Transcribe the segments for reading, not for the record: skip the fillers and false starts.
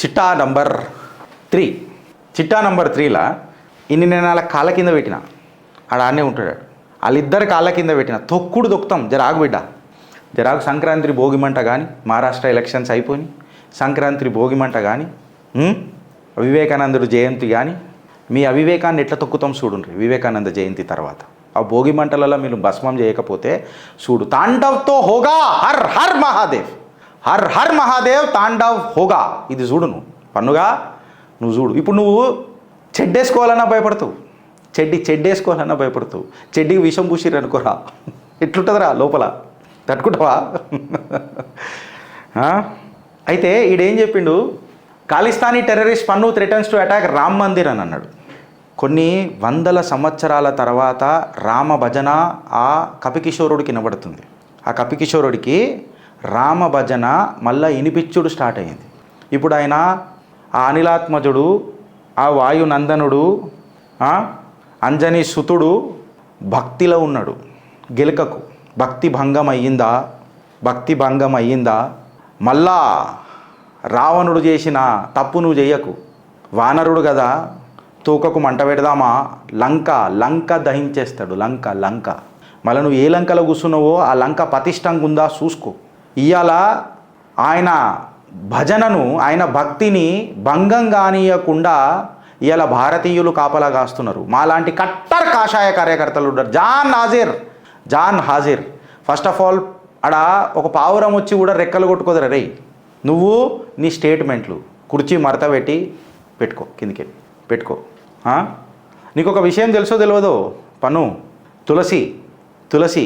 చిట్టా నంబర్ 3. చిట్టా నంబర్ 3లా ఇన్ని నేను వాళ్ళ కాళ్ళ కింద పెట్టిన ఆడనే ఉంటాడు. వాళ్ళిద్దరు కాళ్ళ కింద పెట్టిన తొక్కుడు తొక్కుతాం. జరాగు బిడ్డ జరాగు. సంక్రాంతి భోగిమంట కానీ, మహారాష్ట్ర ఎలక్షన్స్ అయిపోయి సంక్రాంతి భోగిమంట కానీ, వివేకానందుడు జయంతి కానీ, మీ అవివేకాన్ని ఎట్లా తొక్కుతాం చూడండి. వివేకానంద జయంతి తర్వాత ఆ భోగి మంటలలో మీరు భస్మం చేయకపోతే చూడు. తాండవ్తో హోగా హర్ హర్ మహాదేవ్, హర్ హర్ మహాదేవ్ తాండవ్ హోగా. ఇది చూడు నువ్వు పన్నుగా నువ్వు చూడు. ఇప్పుడు నువ్వు చెడ్డేసుకోవాలన్నా భయపడతావు, చెడ్డేసుకోవాలన్నా భయపడతావు. చెడ్డికి విషం పూసిరు అనుకోరా, ఎట్లుంటుందిరా లోపల, తట్టుకుంటావా? అయితే ఈడేం చెప్పిండు, ఖాళిస్తానీ టెర్రరిస్ట్ పన్ను threatens to attack Ram Mandir అని అన్నాడు. కొన్ని వందల సంవత్సరాల తర్వాత రామ భజన ఆ కపికిషోరుడికి వినబడుతుంది. ఆ కపికిషోరుడికి రామ భజన మళ్ళా వినిపించుడు స్టార్ట్ అయ్యింది. ఇప్పుడు ఆయన ఆ అనిలాత్మజుడు, ఆ వాయునందనుడు, అంజనీ సుతుడు భక్తిలో ఉన్నాడు. గెలుకకు భక్తి భంగం అయ్యిందా? మళ్ళా రావణుడు చేసిన తప్పు నువ్వు చెయ్యకు. వానరుడు కదా, తోకకు మంట పెడదామా, లంక దహించేస్తాడు. లంక మళ్ళీ నువ్వు ఏ లంకలో కూర్చున్నావో ఆ లంక పతిష్టంగా ఉందా చూసుకో. ఇవాళ ఆయన భజనను, ఆయన భక్తిని భంగం కానీయకుండా ఇవాళ భారతీయులు కాపలా కాస్తున్నారు. మాలాంటి కట్టర్ కాషాయ కార్యకర్తలు ఉంటారు. జాన్ హాజిర్ ఫస్ట్ ఆఫ్ ఆల్ అడ ఒక పావురం వచ్చి కూడా రెక్కలు కొట్టుకోదరా రే. నువ్వు నీ స్టేట్మెంట్లు కుర్చీ మడత పెట్టుకో, కిందికి పెట్టుకో. నీకు ఒక విషయం తెలుసో తెలియదో పన్ను, తులసి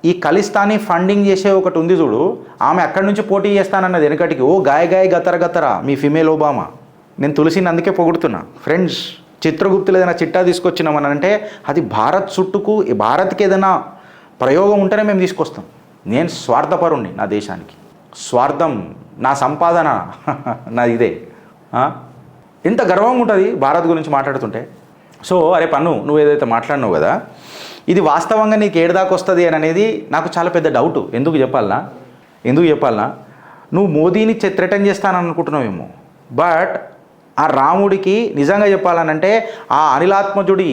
ఈ ఖలిస్తానీ ఫండింగ్ చేసే ఒకటి ఉంది చూడు, ఆమె అక్కడి నుంచి పోటీ చేస్తానన్నది వెనకటికి. ఓ గాయ గతర మీ ఫిమేల్ ఒబామా. నేను తులసిని అందుకే పొగుడుతున్నా. ఫ్రెండ్స్, చిత్రగుప్తులు ఏదైనా చిట్టా తీసుకొచ్చినామని అంటే అది భారత్ చుట్టుకు, భారత్కి ఏదైనా ప్రయోగం ఉంటేనే మేము తీసుకొస్తాం. నేను స్వార్థపరుణ్ణి, నా దేశానికి స్వార్థం, నా సంపాదన నా ఇదే. ఎంత గర్వంగా ఉంటుంది భారత్ గురించి మాట్లాడుతుంటే. సో అరే పన్ను, నువ్వు ఏదైతే మాట్లాడినావు కదా, ఇది వాస్తవంగా నీకు ఏడదాకా వస్తుంది అని అనేది నాకు చాలా పెద్ద డౌటు. ఎందుకు చెప్పాలనా నువ్వు మోదీని థ్రెటన్ చేస్తానని అనుకుంటున్నావేమో, బట్ ఆ రాముడికి నిజంగా చెప్పాలనంటే ఆ అనిలాత్మజుడి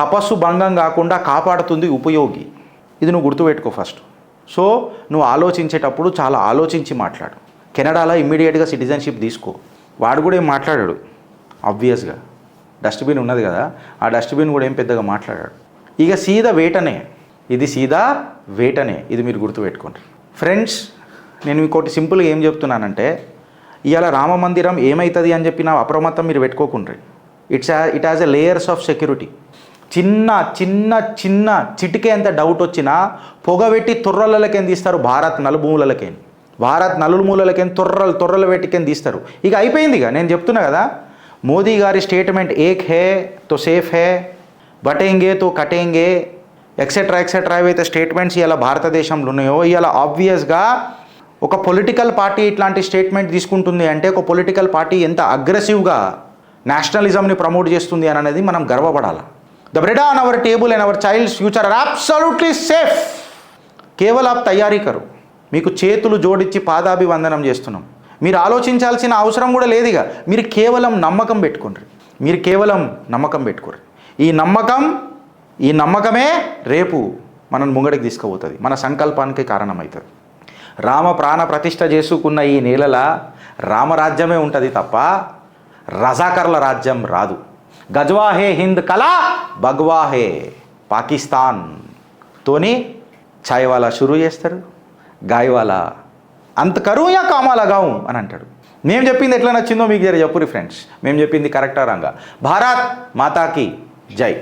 తపస్సు భంగం కాకుండా కాపాడుతుంది ఉపయోగి. ఇది నువ్వు గుర్తుపెట్టుకో ఫస్ట్. సో నువ్వు ఆలోచించేటప్పుడు చాలా ఆలోచించి మాట్లాడు. కెనడాలో ఇమ్మీడియట్గా సిటిజన్షిప్ తీసుకో. వాడు కూడా ఏం మాట్లాడాడు, ఆబ్వియస్గా డస్ట్బిన్ ఉన్నది కదా, ఆ డస్ట్బిన్ కూడా ఏం పెద్దగా మాట్లాడాడు. ఇక సీదా వేటనే, ఇది మీరు గుర్తుపెట్టుకోండి ఫ్రెండ్స్. నేను ఇంకోటి సింపుల్గా ఏం చెప్తున్నానంటే, ఇవాళ రామ మందిరం ఏమవుతుంది అని చెప్పి నా అప్రమత్తం మీరు పెట్టుకోకుండ్రి. It has a layers of security. చిన్న చిటికే అంత డౌట్ వచ్చినా పొగబెట్టి తొర్రలకేం తీస్తారు. భారత్ నలుమూలలకేం తొర్రల పెట్టికేం తీస్తారు. ఇక అయిపోయింది. ఇక నేను చెప్తున్నా కదా, మోదీ గారి స్టేట్మెంట్ ఏక్ హే తో సేఫ్ హే, బటేంగే తో కటేంగే, ఎక్సెట్రా ఏవైతే స్టేట్మెంట్స్ ఇలా భారతదేశంలో ఉన్నాయో, ఇలా ఆబ్వియస్గా ఒక పొలిటికల్ పార్టీ ఇట్లాంటి స్టేట్మెంట్ తీసుకుంటుంది అంటే ఒక పొలిటికల్ పార్టీ ఎంత అగ్రెసివ్గా నేషనలిజంని ప్రమోట్ చేస్తుంది అని అనేది మనం గర్వపడాలి. The bread on our table and our child's future are absolutely safe. కేవలం ఆప్ తయారీ కరు. మీకు చేతులు జోడించి పాదాభివందనం చేస్తున్నాం. మీరు ఆలోచించాల్సిన అవసరం కూడా లేదు. ఇక మీరు కేవలం నమ్మకం పెట్టుకోండి. ఈ నమ్మకమే రేపు మనల్ని ముంగడికి తీసుకుపోతుంది, మన సంకల్పానికి కారణమవుతుంది. రామ ప్రాణ ప్రతిష్ఠ చేసుకున్న ఈ నేలల రామరాజ్యమే ఉంటుంది తప్ప రజాకర్ల రాజ్యం రాదు. గజ్వాహే హింద్ కలా భగవాహే పాకిస్తాన్ తోని ఛాయ్వాలా షురూ చేస్తారు, గాయవాలా అంత కరువుయా కామాలా గావు అని అంటాడు. మేము చెప్పింది ఎట్లా నచ్చిందో మీకు జర చెప్పురి ఫ్రెండ్స్. మేము చెప్పింది కరెక్టా రాంగా? భారత్ మాతాకి జై.